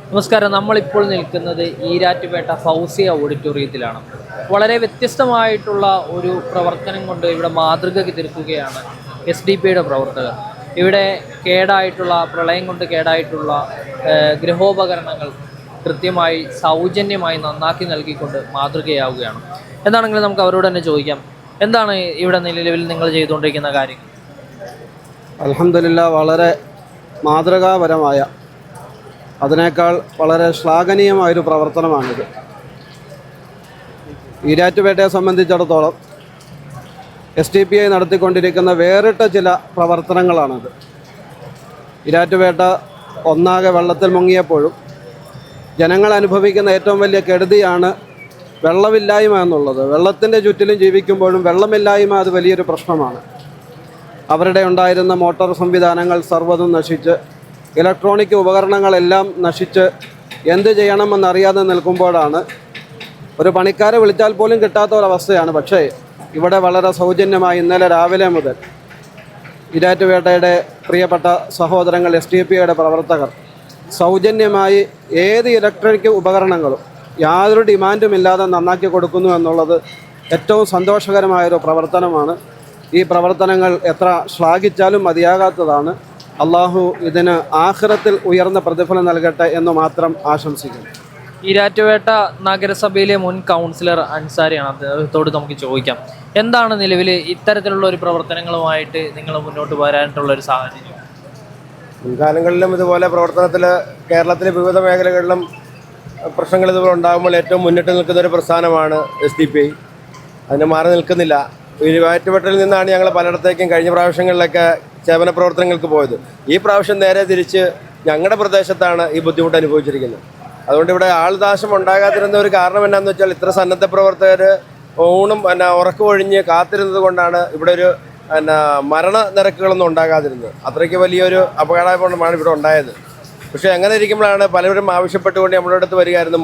നമസ്കാരം. നമ്മളിപ്പോൾ നിൽക്കുന്നത് ഈരാറ്റുപേട്ട ഫൗസിയ ഓഡിറ്റോറിയത്തിലാണ്. വളരെ വ്യത്യസ്തമായിട്ടുള്ള ഒരു പ്രവർത്തനം കൊണ്ട് ഇവിടെ മാതൃക തീർക്കുകയാണ് SDP പ്രവർത്തകർ. ഇവിടെ പ്രളയം കൊണ്ട് കേടായിട്ടുള്ള ഗൃഹോപകരണങ്ങൾ കൃത്യമായി സൗജന്യമായി നന്നാക്കി നൽകിക്കൊണ്ട് മാതൃകയാവുകയാണ്. എന്താണെങ്കിലും നമുക്ക് അവരോട് തന്നെ ചോദിക്കാം, എന്താണ് ഇവിടെ നിലവിൽ നിങ്ങൾ ചെയ്തുകൊണ്ടിരിക്കുന്ന കാര്യങ്ങൾ? അൽഹംദുലില്ലാ, വളരെ മാതൃകാപരമായ, അതിനേക്കാൾ വളരെ ശ്ലാഘനീയമായൊരു പ്രവർത്തനമാണിത്. ഈരാറ്റുപേട്ടയെ സംബന്ധിച്ചിടത്തോളം SDPI നടത്തിക്കൊണ്ടിരിക്കുന്ന വേറിട്ട ചില പ്രവർത്തനങ്ങളാണിത്. ഈരാറ്റുപേട്ട ഒന്നാകെ വെള്ളത്തിൽ മുങ്ങിയപ്പോഴും ജനങ്ങൾ അനുഭവിക്കുന്ന ഏറ്റവും വലിയ കെടുതിയാണ് വെള്ളമില്ലായ്മ എന്നുള്ളത്. വെള്ളത്തിൻ്റെ ചുറ്റിലും ജീവിക്കുമ്പോഴും വെള്ളമില്ലായ്മ അത് വലിയൊരു പ്രശ്നമാണ്. അവരുടെ ഉണ്ടായിരുന്ന മോട്ടോർ സംവിധാനങ്ങൾ സർവ്വതും നശിച്ച്, ഇലക്ട്രോണിക് ഉപകരണങ്ങളെല്ലാം നശിച്ച് എന്ത് ചെയ്യണമെന്നറിയാതെ നിൽക്കുമ്പോഴാണ്, ഒരു പണിക്കാരെ വിളിച്ചാൽ പോലും കിട്ടാത്ത ഒരവസ്ഥയാണ്. പക്ഷേ ഇവിടെ വളരെ സൗജന്യമായി ഇന്നലെ രാവിലെ മുതൽ ഈരാറ്റുപേട്ടയുടെ പ്രിയപ്പെട്ട സഹോദരങ്ങൾ SDPIയുടെ പ്രവർത്തകർ സൗജന്യമായി ഏത് ഇലക്ട്രോണിക് ഉപകരണങ്ങളും യാതൊരു ഡിമാൻഡുമില്ലാതെ നന്നാക്കി കൊടുക്കുന്നു എന്നുള്ളത് ഏറ്റവും സന്തോഷകരമായൊരു പ്രവർത്തനമാണ്. ഈ പ്രവർത്തനങ്ങൾ എത്ര ശ്ലാഘിച്ചാലും മതിയാകാത്തതാണ്. അള്ളാഹു ഇതിന് ആഖിറത്തിൽ ഉയർന്ന പ്രതിഫലം നൽകട്ടെ എന്ന് മാത്രം ആശംസിക്കുന്നു. ഈരാറ്റുപേട്ട നഗരസഭയിലെ മുൻ കൗൺസിലർ അൻസാരിയാണ്. അദ്ദേഹത്തോട് നമുക്ക് ചോദിക്കാം, എന്താണ് നിലവിൽ ഇത്തരത്തിലുള്ള ഒരു പ്രവർത്തനങ്ങളുമായിട്ട് നിങ്ങൾ മുന്നോട്ട് വരാനായിട്ടുള്ള ഒരു സാഹചര്യം? മുൻകാലങ്ങളിലും ഇതുപോലെ പ്രവർത്തനത്തിൽ കേരളത്തിലെ വിവിധ മേഖലകളിലും പ്രശ്നങ്ങൾ ഇതുപോലെ ഉണ്ടാകുമ്പോൾ ഏറ്റവും മുന്നിട്ട് നിൽക്കുന്ന ഒരു പ്രസ്ഥാനമാണ് SDP. അതിന് മാറി നിൽക്കുന്നില്ല. ഈരാറ്റുപേട്ടയിൽ നിന്നാണ് ഞങ്ങൾ പലയിടത്തേക്കും കഴിഞ്ഞ പ്രാവശ്യങ്ങളിലൊക്കെ സേവന പ്രവർത്തനങ്ങൾക്ക് പോയത്. ഈ പ്രാവശ്യം നേരെ തിരിച്ച് ഞങ്ങളുടെ പ്രദേശത്താണ് ഈ ബുദ്ധിമുട്ട് അനുഭവിച്ചിരിക്കുന്നത്. അതുകൊണ്ട് ഇവിടെ ആൾനാശം ഉണ്ടാകാതിരുന്ന ഒരു കാരണം എന്നാന്ന് വെച്ചാൽ, ഇത്ര സന്നദ്ധ പ്രവർത്തകർ ഊണും ഉറക്കമൊഴിഞ്ഞ് കാത്തിരുന്നത് കൊണ്ടാണ് ഇവിടെ ഒരു മരണനിരക്കുകളൊന്നും ഉണ്ടാകാതിരുന്നത്. അത്രയ്ക്ക് വലിയൊരു അപകടമാണ് ഇവിടെ ഉണ്ടായത്. പക്ഷേ അങ്ങനെ ഇരിക്കുമ്പോഴാണ് പലരും ആവശ്യപ്പെട്ടുകൊണ്ട് നമ്മുടെ അടുത്ത് വരികയായിരുന്നു,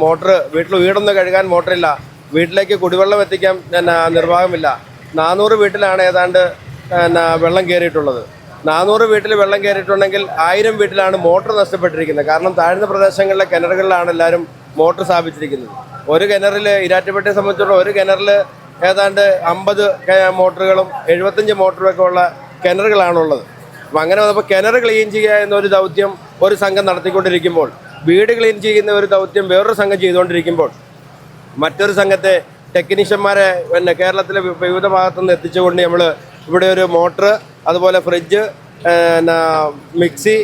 വീടൊന്ന് കഴുകാൻ മോട്ടറില്ല, വീട്ടിലേക്ക് കുടിവെള്ളം എത്തിക്കാൻ നിർവാഹമില്ല. 400 വീട്ടിലാണ് ഏതാണ്ട് വെള്ളം കയറിയിട്ടുള്ളത്. 400 വീട്ടിൽ വെള്ളം കയറിയിട്ടുണ്ടെങ്കിൽ 1000 വീട്ടിലാണ് മോട്ടർ നഷ്ടപ്പെട്ടിരിക്കുന്നത്. കാരണം താഴ്ന്ന പ്രദേശങ്ങളിലെ കിണറുകളിലാണ് എല്ലാവരും മോട്ടർ സ്ഥാപിച്ചിരിക്കുന്നത്. ഒരു കിണറിൽ, ഈരാറ്റുപേട്ടയെ സംബന്ധിച്ചുള്ള ഒരു കിണറിൽ ഏതാണ്ട് 50 മോട്ടറുകളും 75 മോട്ടറുമൊക്കെ ഉള്ള കിണറുകളാണുള്ളത്. അപ്പം അങ്ങനെ വന്നപ്പോൾ കിണർ ക്ലീൻ ചെയ്യുക എന്നൊരു ദൗത്യം ഒരു സംഘം നടത്തിക്കൊണ്ടിരിക്കുമ്പോൾ, വീട് ക്ലീൻ ചെയ്യുന്ന ഒരു ദൗത്യം വേറൊരു സംഘം ചെയ്തുകൊണ്ടിരിക്കുമ്പോൾ, മറ്റൊരു സംഘത്തെ ടെക്നീഷ്യന്മാരെ കേരളത്തിലെ വിവിധ ഭാഗത്തുനിന്ന് എത്തിച്ചുകൊണ്ട് നമ്മൾ ഇവിടെ ഒരു മോട്ടർ, അതുപോലെ ഫ്രിഡ്ജ്, മിക്സി,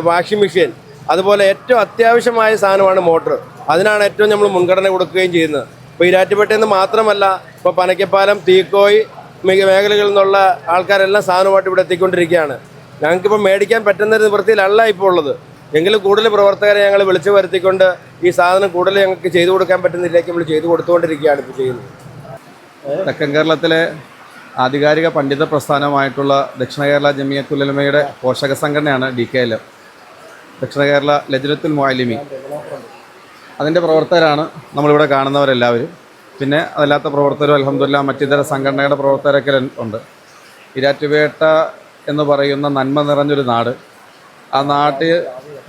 വാഷിംഗ് മെഷീൻ, അതുപോലെ ഏറ്റവും അത്യാവശ്യമായ സാധനമാണ് മോട്ടർ. അതിനാണ് ഏറ്റവും നമ്മൾ മുൻഗണന കൊടുക്കുകയും ചെയ്യുന്നത്. ഇപ്പോൾ ഈരാറ്റുപേട്ടയിൽ നിന്ന് മാത്രമല്ല, ഇപ്പോൾ പനക്കപ്പാലം, തീക്കോയി മേഖലകളിൽ നിന്നുള്ള ആൾക്കാരെല്ലാം സാധനമായിട്ട് ഇവിടെ എത്തിക്കൊണ്ടിരിക്കുകയാണ്. ഞങ്ങൾക്കിപ്പോൾ മേടിക്കാൻ പറ്റുന്ന ഒരു നിവൃത്തിയിലല്ല ഇപ്പോൾ ഉള്ളത്. എങ്കിലും കൂടുതൽ പ്രവർത്തകരെ ഞങ്ങൾ വിളിച്ചു വരുത്തിക്കൊണ്ട് ഈ സാധനം കൂടുതൽ ഞങ്ങൾക്ക് ചെയ്തു കൊടുക്കാൻ പറ്റുന്നില്ലേക്ക് നമ്മൾ ചെയ്തു കൊടുത്തുകൊണ്ടിരിക്കുകയാണ് ഇപ്പോൾ ചെയ്യുന്നത്. തെക്കൻ കേരളത്തിലെ ആധികാരിക പണ്ഡിത പ്രസ്ഥാനമായിട്ടുള്ള ദക്ഷിണ കേരള ജമിയത്തുൽ ഉലമയുടെ പോഷക സംഘടനയാണ് DKLM, ദക്ഷിണ കേരള ലജ്നത്തുൽ മുഅല്ലിമീൻ. അതിൻ്റെ പ്രവർത്തകരാണ് നമ്മളിവിടെ കാണുന്നവരെല്ലാവരും. പിന്നെ അതല്ലാത്ത പ്രവർത്തകരും അൽഹംദുലില്ലാ മറ്റിതര സംഘടനയുടെ പ്രവർത്തകരൊക്കെ ഉണ്ട്. ഈരാറ്റുപേട്ട എന്ന് പറയുന്ന നന്മ നിറഞ്ഞൊരു നാട്. ആ നാട്ടിൽ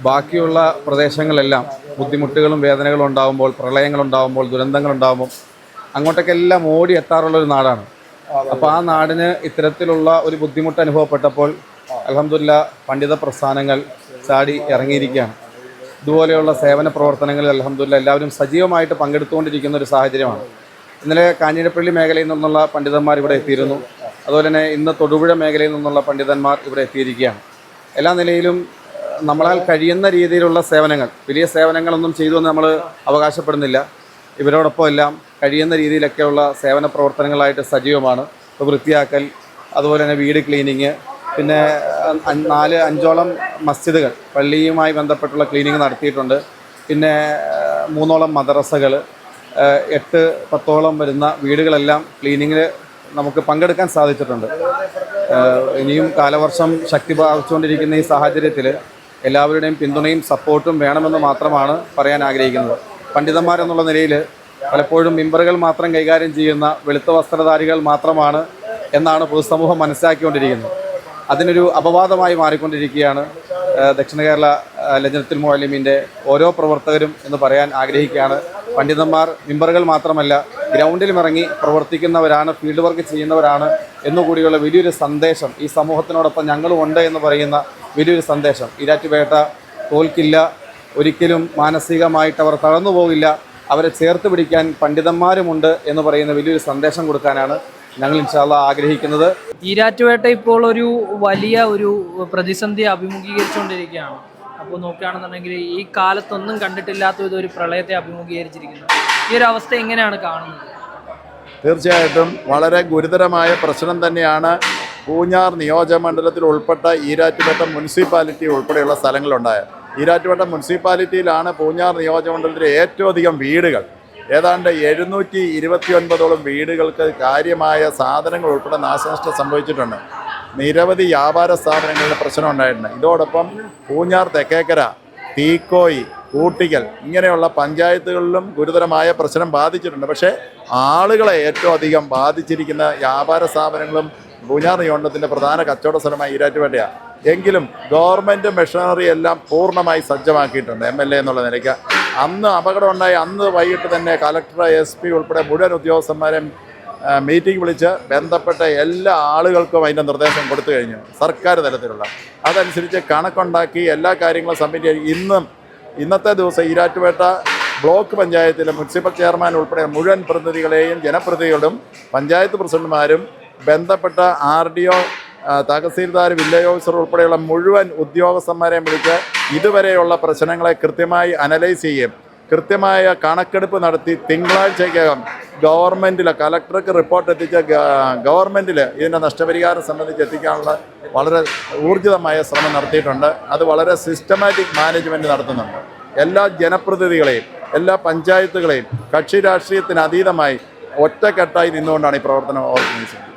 ബാക്കിയുള്ള പ്രദേശങ്ങളെല്ലാം ബുദ്ധിമുട്ടുകളും വേദനകളും ഉണ്ടാകുമ്പോൾ, പ്രളയങ്ങളുണ്ടാകുമ്പോൾ, ദുരന്തങ്ങളുണ്ടാകുമ്പോൾ അങ്ങോട്ടൊക്കെ എല്ലാം ഓടി എത്താറുള്ളൊരു നാടാണ്. അപ്പോൾ ആ നാടിന് ഇത്തരത്തിലുള്ള ഒരു ബുദ്ധിമുട്ട് അനുഭവപ്പെട്ടപ്പോൾ അൽഹംദുലില്ലാ പണ്ഡിത പ്രസ്ഥാനങ്ങൾ ചാടി ഇറങ്ങിയിരിക്കുകയാണ്. ഇതുപോലെയുള്ള സേവന പ്രവർത്തനങ്ങളിൽ അൽഹംദുലില്ലാ എല്ലാവരും സജീവമായിട്ട് പങ്കെടുത്തുകൊണ്ടിരിക്കുന്ന ഒരു സാഹചര്യമാണ്. ഇന്നലെ കാഞ്ഞിരപ്പള്ളി മേഖലയിൽ നിന്നുള്ള പണ്ഡിതന്മാർ ഇവിടെ എത്തിയിരുന്നു. അതുപോലെ തന്നെ ഇന്ന് തൊടുപുഴ മേഖലയിൽ നിന്നുള്ള പണ്ഡിതന്മാർ ഇവിടെ എത്തിയിരിക്കുകയാണ്. എല്ലാ നിലയിലും നമ്മളാൽ കഴിയുന്ന രീതിയിലുള്ള സേവനങ്ങൾ, വലിയ സേവനങ്ങളൊന്നും ചെയ്തുവെന്ന് നമ്മൾ അവകാശപ്പെടുന്നില്ല. ഇവരോടൊപ്പം എല്ലാം കഴിയുന്ന രീതിയിലൊക്കെയുള്ള സേവന പ്രവർത്തനങ്ങളായിട്ട് സജീവമാണ്. ഇപ്പോൾ വൃത്തിയാക്കൽ, അതുപോലെ തന്നെ വീട് ക്ലീനിങ്, പിന്നെ 4-5ഓളം മസ്ജിദുകൾ പള്ളിയുമായി ബന്ധപ്പെട്ടുള്ള ക്ലീനിങ് നടത്തിയിട്ടുണ്ട്. പിന്നെ 3ഓളം മദ്രസകൾ, 8-10ഓളം വരുന്ന വീടുകളെല്ലാം ക്ലീനിങ്ങിൽ നമുക്ക് പങ്കെടുക്കാൻ സാധിച്ചിട്ടുണ്ട്. ഇനിയും കാലവർഷം ശക്തി പ്രാപിച്ചുകൊണ്ടിരിക്കുന്ന ഈ സാഹചര്യത്തിൽ എല്ലാവരുടെയും പിന്തുണയും സപ്പോർട്ടും വേണമെന്ന് മാത്രമാണ് പറയാൻ ആഗ്രഹിക്കുന്നത്. പണ്ഡിതന്മാരെന്നുള്ള നിലയിൽ പലപ്പോഴും മിമ്പറുകൾ മാത്രം കൈകാര്യം ചെയ്യുന്ന വെളുത്ത വസ്ത്രധാരികൾ മാത്രമാണ് എന്നാണ് പൊതുസമൂഹം മനസ്സിലാക്കിക്കൊണ്ടിരിക്കുന്നത്. അതിനൊരു അപവാദമായി മാറിക്കൊണ്ടിരിക്കുകയാണ്. ദക്ഷിണ കേരള ലജനത്തുൽ മുഅല്ലിമീൻ്റെ ഓരോ പ്രവർത്തകരും എന്ന് പറയാൻ ആഗ്രഹിക്കുകയാണ്. പണ്ഡിതന്മാർ മിമ്പറുകൾ മാത്രമല്ല ഗ്രൗണ്ടിലും ഇറങ്ങി പ്രവർത്തിക്കുന്നവരാണ്, ഫീൽഡ് വർക്ക് ചെയ്യുന്നവരാണ് എന്നുകൂടിയുള്ള വലിയൊരു സന്ദേശം ഈ സമൂഹത്തിനോടൊപ്പം ഞങ്ങളും ഉണ്ട് എന്ന് പറയുന്ന വലിയൊരു സന്ദേശം. ഈരാറ്റുപേട്ട തോൽക്കില്ല, ഒരിക്കലും മാനസികമായിട്ട് അവർ തളർന്നു പോകില്ല, അവരെ ചേർത്ത് പിടിക്കാൻ പണ്ഡിതന്മാരുമുണ്ട് എന്ന് പറയുന്ന വലിയൊരു സന്ദേശം കൊടുക്കാനാണ് ഞങ്ങൾ ഇൻഷാ അല്ലാഹ് ആഗ്രഹിക്കുന്നത്. ഈരാറ്റുപേട്ട ഇപ്പോൾ ഒരു വലിയ ഒരു പ്രതിസന്ധി അഭിമുഖീകരിച്ചുകൊണ്ടിരിക്കുകയാണ്. അപ്പോൾ നോക്കുകയാണെന്നുണ്ടെങ്കിൽ ഈ കാലത്തൊന്നും കണ്ടിട്ടില്ലാത്ത ഒരു പ്രളയത്തെ അഭിമുഖീകരിച്ചിരിക്കുന്നു. ഈ ഒരു അവസ്ഥ എങ്ങനെയാണ് കാണുന്നത്? തീർച്ചയായിട്ടും വളരെ ഗുരുതരമായ പ്രശ്നം തന്നെയാണ് പൂഞ്ഞാർ നിയോജകമണ്ഡലത്തിൽ ഉൾപ്പെട്ട ഈരാറ്റുപേട്ട മുനിസിപ്പാലിറ്റി ഉൾപ്പെടെയുള്ള സ്ഥലങ്ങളുണ്ടായത്. ഈരാറ്റുപേട്ട മുനിസിപ്പാലിറ്റിയിലാണ് പൂഞ്ഞാർ നിയോജകമണ്ഡലത്തിലെ ഏറ്റവും അധികം വീടുകൾ. ഏതാണ്ട് 729ഓളം വീടുകൾക്ക് കാര്യമായ സാധനങ്ങൾ ഉൾപ്പെടെ നാശനഷ്ടം സംഭവിച്ചിട്ടുണ്ട്. നിരവധി വ്യാപാര സ്ഥാപനങ്ങളുടെ പ്രശ്നം ഉണ്ടായിട്ടുണ്ട്. ഇതോടൊപ്പം പൂഞ്ഞാർ തെക്കേക്കര, തീക്കോയി, കൂട്ടിക്കൽ ഇങ്ങനെയുള്ള പഞ്ചായത്തുകളിലും ഗുരുതരമായ പ്രശ്നം ബാധിച്ചിട്ടുണ്ട്. പക്ഷേ ആളുകളെ ഏറ്റവും അധികം ബാധിച്ചിരിക്കുന്ന വ്യാപാര സ്ഥാപനങ്ങളും പൂഞ്ഞാർ നിയോജകത്തിൻ്റെ പ്രധാന കച്ചവട സ്ഥലമായ ഈരാറ്റുപേട്ടയാണ്. എങ്കിലും ഗവൺമെൻറ് മെഷീനറി എല്ലാം പൂർണ്ണമായി സജ്ജമാക്കിയിട്ടുണ്ട്. MLA എന്നുള്ള നിലയ്ക്ക് അന്ന് അപകടം ഉണ്ടായി അന്ന് വൈകിട്ട് തന്നെ കളക്ടർ, SP ഉൾപ്പെടെ മുഴുവൻ ഉദ്യോഗസ്ഥന്മാരെയും മീറ്റിംഗ് വിളിച്ച് ബന്ധപ്പെട്ട എല്ലാ ആളുകൾക്കും അതിൻ്റെ നിർദ്ദേശം കൊടുത്തു കഴിഞ്ഞു, സർക്കാർ തലത്തിലുള്ള. അതനുസരിച്ച് കണക്കുണ്ടാക്കി എല്ലാ കാര്യങ്ങളും സബ്മിറ്റ് ചെയ്ത് ഇന്നത്തെ ദിവസം ഈരാറ്റുപേട്ട ബ്ലോക്ക് പഞ്ചായത്തിലെ മുനിസിപ്പൽ ചെയർമാൻ ഉൾപ്പെടെ മുഴുവൻ പ്രതിനിധികളെയും ജനപ്രതിനിധികളും പഞ്ചായത്ത് പ്രസിഡന്റുമാരും ബന്ധപ്പെട്ട RDO, തഹസീൽദാർ, വില്ലേജ് ഓഫീസർ ഉൾപ്പെടെയുള്ള മുഴുവൻ ഉദ്യോഗസ്ഥന്മാരെയും വിളിച്ച് ഇതുവരെയുള്ള പ്രശ്നങ്ങളെ കൃത്യമായി അനലൈസ് ചെയ്യുകയും കൃത്യമായ കണക്കെടുപ്പ് നടത്തി തിങ്കളാഴ്ചയ്ക്കകം ഗവൺമെൻറ്റിൽ കളക്ടർക്ക് റിപ്പോർട്ട് എത്തിച്ച് ഗവൺമെൻറ്റിൽ ഇതിൻ്റെ നഷ്ടപരിഹാരം സംബന്ധിച്ച് എത്തിക്കാനുള്ള വളരെ ഊർജിതമായ ശ്രമം നടത്തിയിട്ടുണ്ട്. അത് വളരെ സിസ്റ്റമാറ്റിക് മാനേജ്മെൻറ്റ് നടത്തുന്നുണ്ട്. എല്ലാ ജനപ്രതിനിധികളെയും എല്ലാ പഞ്ചായത്തുകളെയും കക്ഷി രാഷ്ട്രീയത്തിന് അതീതമായി ഒറ്റക്കെട്ടായി നിന്നുകൊണ്ടാണ് ഈ പ്രവർത്തനം ഓർഗനൈസ് ചെയ്യുന്നത്.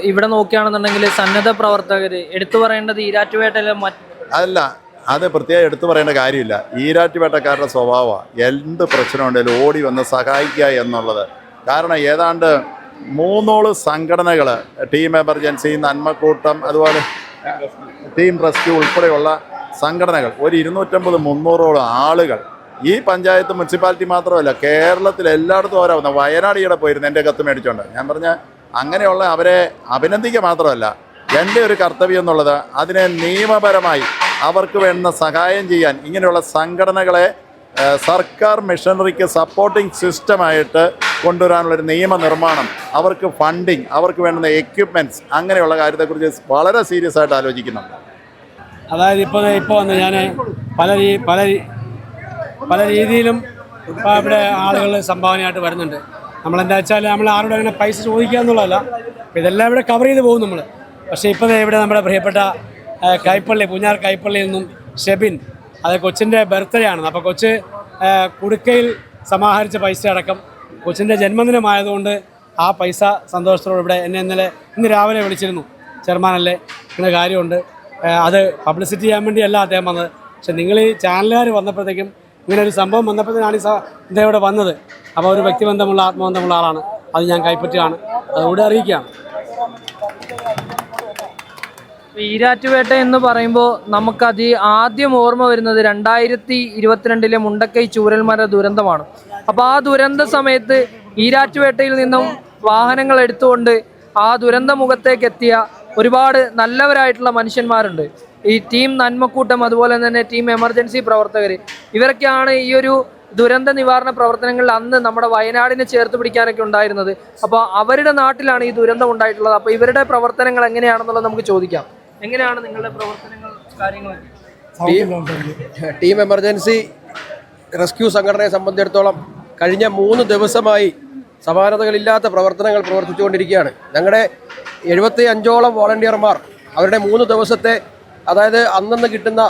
ഇവിടെ നോക്കുകയാണെന്നുണ്ടെങ്കിൽ സന്നദ്ധ പ്രവർത്തകർ എടുത്തു പറയേണ്ടത് ഈരാറ്റുപേട്ടയിലെ അതല്ല, അത് പ്രത്യേകം എടുത്തു പറയേണ്ട കാര്യമില്ല. ഈരാറ്റുപേട്ടക്കാരുടെ സ്വഭാവമാണ് എന്ത് പ്രശ്നമുണ്ടെങ്കിലും ഓടി വന്ന് സഹായിക്കുക എന്നുള്ളത്. കാരണം ഏതാണ്ട് 3 സംഘടനകൾ, ടീം എമർജൻസി, നന്മക്കൂട്ടം, അതുപോലെ ടീം റെസ്ക്യൂ ഉൾപ്പെടെയുള്ള സംഘടനകൾ, ഒരു 250-300ഓളം ആളുകൾ ഈ പഞ്ചായത്ത് മുനിസിപ്പാലിറ്റി മാത്രമല്ല കേരളത്തിൽ എല്ലായിടത്തും ഓരാവുന്ന. വയനാട് ഈയിടെ പോയിരുന്നു എൻ്റെ കത്ത് മേടിച്ചുകൊണ്ട്. ഞാൻ പറഞ്ഞ അങ്ങനെയുള്ള അവരെ അഭിനന്ദിക്കുക മാത്രമല്ല, എൻ്റെ ഒരു കർത്തവ്യം എന്നുള്ളത് അതിനെ നിയമപരമായി അവർക്ക് വേണ്ട സഹായം ചെയ്യാൻ ഇങ്ങനെയുള്ള സംഘടനകളെ സർക്കാർ മിഷനറിക്ക് സപ്പോർട്ടിംഗ് സിസ്റ്റമായിട്ട് കൊണ്ടുവരാനുള്ളൊരു നിയമനിർമ്മാണം, അവർക്ക് ഫണ്ടിങ്, അവർക്ക് വേണ്ടുന്ന എക്യുപ്മെൻറ്റ്സ്, അങ്ങനെയുള്ള കാര്യത്തെക്കുറിച്ച് വളരെ സീരിയസ് ആയിട്ട് ആലോചിക്കുന്നുണ്ട്. അതായത് ഇപ്പോൾ വന്ന് ഞാൻ പല രീതിയിലും ഇവിടെ ആളുകൾ സംഭാവനയായിട്ട് വരുന്നുണ്ട്. നമ്മളെന്താ വെച്ചാൽ നമ്മൾ ആരോടും അങ്ങനെ പൈസ ചോദിക്കുക എന്നുള്ളതല്ല, ഇതെല്ലാം ഇവിടെ കവർ ചെയ്ത് പോകും നമ്മൾ. പക്ഷേ ഇപ്പോൾ ഇവിടെ നമ്മുടെ പ്രിയപ്പെട്ട കൈപ്പള്ളി, പൂഞ്ഞാർ കൈപ്പള്ളിയിൽ നിന്നും ഷെബിൻ, അത് കൊച്ചിൻ്റെ ബർത്ത്ഡേ ആണ്. അപ്പോൾ കൊച്ച് കുടുക്കയിൽ സമാഹരിച്ച പൈസ അടക്കം കൊച്ചിൻ്റെ ജന്മദിനമായതുകൊണ്ട് ആ പൈസ സന്തോഷത്തോടെ ഇവിടെ ഇന്ന് രാവിലെ വിളിച്ചിരുന്നു. ചെയർമാനല്ലേ, ഇങ്ങനെ കാര്യമുണ്ട്, അത് പബ്ലിസിറ്റി ചെയ്യാൻ വേണ്ടിയല്ല അദ്ദേഹം വന്നത്. പക്ഷെ നിങ്ങൾ ഈ ചാനലുകാർ വന്നപ്പോഴത്തേക്കും ഇങ്ങനെ ഒരു സംഭവം വന്നപ്പോഴത്തേക്കാണ് ഇദ്ദേഹം ഇവിടെ വന്നത്. അപ്പോൾ ഒരു വ്യക്തിബന്ധമുള്ള ആത്മബന്ധമുള്ള ആളാണ്, അത് ഞാൻ കൈപ്പറ്റുകയാണ്, അതുകൂടെ അറിയിക്കുകയാണ്. ഈരാറ്റുപേട്ട എന്ന് പറയുമ്പോൾ നമുക്കത് ആദ്യം ഓർമ്മ വരുന്നത് 2022 മുണ്ടക്കൈ ചൂരൽമല ദുരന്തമാണ്. അപ്പോൾ ആ ദുരന്ത സമയത്ത് ഈരാറ്റുപേട്ടയിൽ നിന്നും വാഹനങ്ങൾ എടുത്തുകൊണ്ട് ആ ദുരന്ത മുഖത്തേക്ക് എത്തിയ ഒരുപാട് നല്ലവരായിട്ടുള്ള മനുഷ്യന്മാരുണ്ട്. ഈ ടീം നന്മക്കൂട്ടം, അതുപോലെ തന്നെ ടീം എമർജൻസി പ്രവർത്തകർ, ഇവരൊക്കെയാണ് ഈ ഒരു ദുരന്ത നിവാരണ പ്രവർത്തനങ്ങളിൽ അന്ന് നമ്മുടെ വയനാടിനെ ചേർത്ത് പിടിക്കാനൊക്കെ ഉണ്ടായിരുന്നത്. അപ്പോൾ അവരുടെ നാട്ടിലാണ് ഈ ദുരന്തം ഉണ്ടായിട്ടുള്ളത്. അപ്പോൾ ഇവരുടെ പ്രവർത്തനങ്ങൾ എങ്ങനെയാണെന്നുള്ളത് നമുക്ക് ചോദിക്കാം. എങ്ങനെയാണ് നിങ്ങളുടെ പ്രവർത്തനങ്ങൾ, കാര്യങ്ങളൊക്കെ? ടീം എമർജൻസി റെസ്ക്യൂ സംഘടനയെ സംബന്ധിച്ചിടത്തോളം കഴിഞ്ഞ 3 ദിവസമായി സമാനതകളില്ലാത്ത പ്രവർത്തനങ്ങൾ പ്രവർത്തിച്ചുകൊണ്ടിരിക്കുകയാണ്. ഞങ്ങളുടെ 75ഓളം വോളണ്ടിയർമാർ അവരുടെ 3 ദിവസത്തെ, അതായത് അന്നന്ന് കിട്ടുന്ന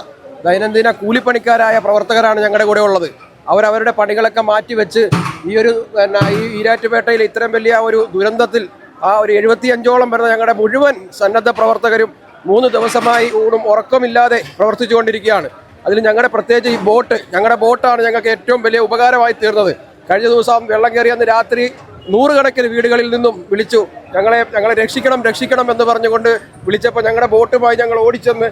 ദൈനംദിന കൂലിപ്പണിക്കാരായ പ്രവർത്തകരാണ് ഞങ്ങളുടെ കൂടെ ഉള്ളത്. അവരവരുടെ പണികളൊക്കെ മാറ്റിവെച്ച് ഈ ഈരാറ്റുപേട്ടയിൽ ഇത്രയും വലിയ ഒരു ദുരന്തത്തിൽ ആ ഒരു 75ഓളം വരുന്ന ഞങ്ങളുടെ മുഴുവൻ സന്നദ്ധ പ്രവർത്തകരും 3 ദിവസമായി ഊണും ഉറക്കമില്ലാതെ പ്രവർത്തിച്ചുകൊണ്ടിരിക്കുകയാണ്. അതിൽ ഞങ്ങളുടെ പ്രത്യേകിച്ച് ഈ ഞങ്ങളുടെ ബോട്ടാണ് ഞങ്ങൾക്ക് ഏറ്റവും വലിയ ഉപകാരമായി തീർന്നത്. കഴിഞ്ഞ ദിവസം വെള്ളം കയറിയെന്ന് രാത്രി 100 കണക്കിന് വീടുകളിൽ നിന്നും വിളിച്ചു, ഞങ്ങളെ രക്ഷിക്കണം എന്ന് പറഞ്ഞുകൊണ്ട് വിളിച്ചപ്പോൾ ഞങ്ങളുടെ ബോട്ടുമായി ഞങ്ങൾ ഓടിച്ചെന്ന്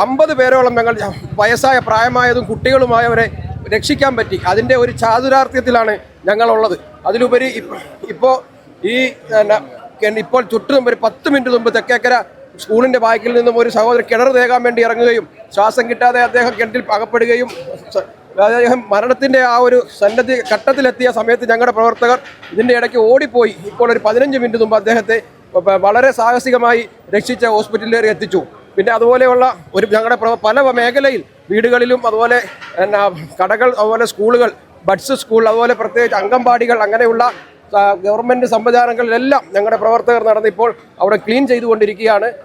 50 പേരോളം ഞങ്ങൾ വയസ്സായ പ്രായമായതും കുട്ടികളുമായവരെ രക്ഷിക്കാൻ പറ്റി. അതിൻ്റെ ഒരു ചാതുരാർത്ഥ്യത്തിലാണ് ഞങ്ങളുള്ളത്. അതിലുപരി ഇപ്പോൾ ഇപ്പോൾ ചുറ്റും ഒരു 10 മിനിറ്റ് മുമ്പ് തെക്കേക്കര സ്കൂളിൻ്റെ ബാക്കിൽ നിന്നും ഒരു സഹോദരൻ കിണർ തേകാൻ വേണ്ടി ഇറങ്ങുകയും ശ്വാസം കിട്ടാതെ അദ്ദേഹം കിണറ്റിൽ അകപ്പെടുകയും അദ്ദേഹം മരണത്തിൻ്റെ ആ ഒരു സന്നദ്ധ ഘട്ടത്തിലെത്തിയ സമയത്ത് ഞങ്ങളുടെ പ്രവർത്തകർ ഇതിൻ്റെ ഇടയ്ക്ക് ഓടിപ്പോയി ഇപ്പോൾ ഒരു 15 മിനിറ്റ് മുമ്പ് അദ്ദേഹത്തെ വളരെ സാഹസികമായി രക്ഷിച്ച ഹോസ്പിറ്റലിലേക്ക് എത്തിച്ചു. പിന്നെ അതുപോലെയുള്ള ഞങ്ങളുടെ പല മേഖലയിൽ വീടുകളിലും അതുപോലെ കടകൾ, അതുപോലെ സ്കൂളുകൾ, ബഡ്സ് സ്കൂൾ, അതുപോലെ പ്രത്യേകിച്ച് അംഗൻവാടികൾ, അങ്ങനെയുള്ള ഗവൺമെൻറ് സംവിധാനങ്ങളിലെല്ലാം ഞങ്ങളുടെ പ്രവർത്തകർ നടന്നിപ്പോൾ അവിടെ ക്ലീൻ ചെയ്തുകൊണ്ടിരിക്കുകയാണ്.